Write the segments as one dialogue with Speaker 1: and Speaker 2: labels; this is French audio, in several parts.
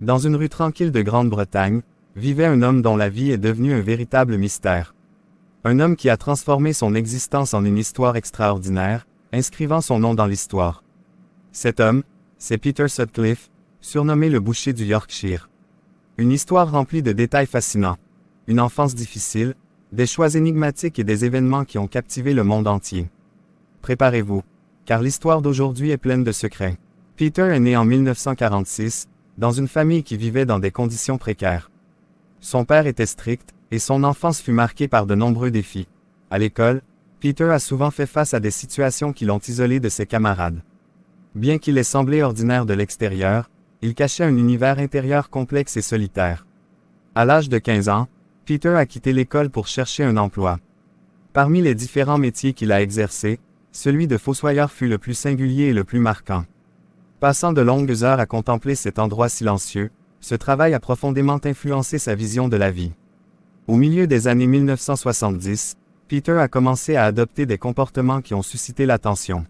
Speaker 1: Dans une rue tranquille de Grande-Bretagne, vivait un homme dont la vie est devenue un véritable mystère. Un homme qui a transformé son existence en une histoire extraordinaire, inscrivant son nom dans l'histoire. Cet homme, c'est Peter Sutcliffe, surnommé le boucher du Yorkshire. Une histoire remplie de détails fascinants. Une enfance difficile, des choix énigmatiques et des événements qui ont captivé le monde entier. Préparez-vous, car l'histoire d'aujourd'hui est pleine de secrets. Peter est né en 1946, dans une famille qui vivait dans des conditions précaires. Son père était strict, et son enfance fut marquée par de nombreux défis. À l'école, Peter a souvent fait face à des situations qui l'ont isolé de ses camarades. Bien qu'il ait semblé ordinaire de l'extérieur, il cachait un univers intérieur complexe et solitaire. À l'âge de 15 ans, Peter a quitté l'école pour chercher un emploi. Parmi les différents métiers qu'il a exercés, celui de fossoyeur fut le plus singulier et le plus marquant. Passant de longues heures à contempler cet endroit silencieux, ce travail a profondément influencé sa vision de la vie. Au milieu des années 1970, Peter a commencé à adopter des comportements qui ont suscité l'attention.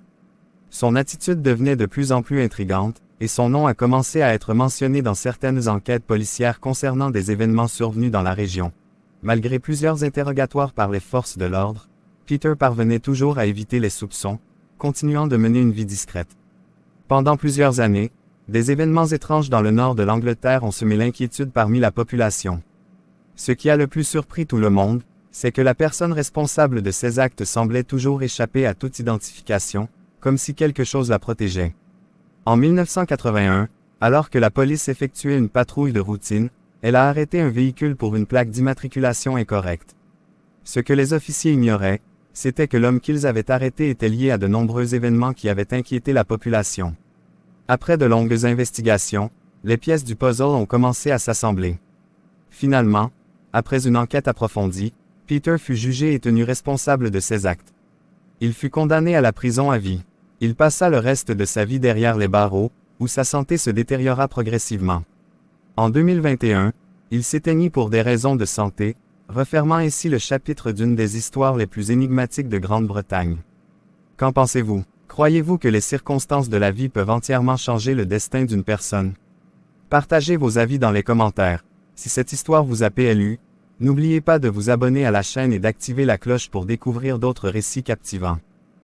Speaker 1: Son attitude devenait de plus en plus intrigante, et son nom a commencé à être mentionné dans certaines enquêtes policières concernant des événements survenus dans la région. Malgré plusieurs interrogatoires par les forces de l'ordre, Peter parvenait toujours à éviter les soupçons, continuant de mener une vie discrète. Pendant plusieurs années, des événements étranges dans le nord de l'Angleterre ont semé l'inquiétude parmi la population. Ce qui a le plus surpris tout le monde, c'est que la personne responsable de ces actes semblait toujours échapper à toute identification, comme si quelque chose la protégeait. En 1981, alors que la police effectuait une patrouille de routine, elle a arrêté un véhicule pour une plaque d'immatriculation incorrecte. Ce que les officiers ignoraient, c'était que l'homme qu'ils avaient arrêté était lié à de nombreux événements qui avaient inquiété la population. Après de longues investigations, les pièces du puzzle ont commencé à s'assembler. Finalement, après une enquête approfondie, Peter fut jugé et tenu responsable de ses actes. Il fut condamné à la prison à vie. Il passa le reste de sa vie derrière les barreaux, où sa santé se détériora progressivement. En 2021, il s'éteignit pour des raisons de santé, refermant ainsi le chapitre d'une des histoires les plus énigmatiques de Grande-Bretagne. Qu'en pensez-vous? Croyez-vous que les circonstances de la vie peuvent entièrement changer le destin d'une personne? Partagez vos avis dans les commentaires. Si cette histoire vous a plu, n'oubliez pas de vous abonner à la chaîne et d'activer la cloche pour découvrir d'autres récits captivants.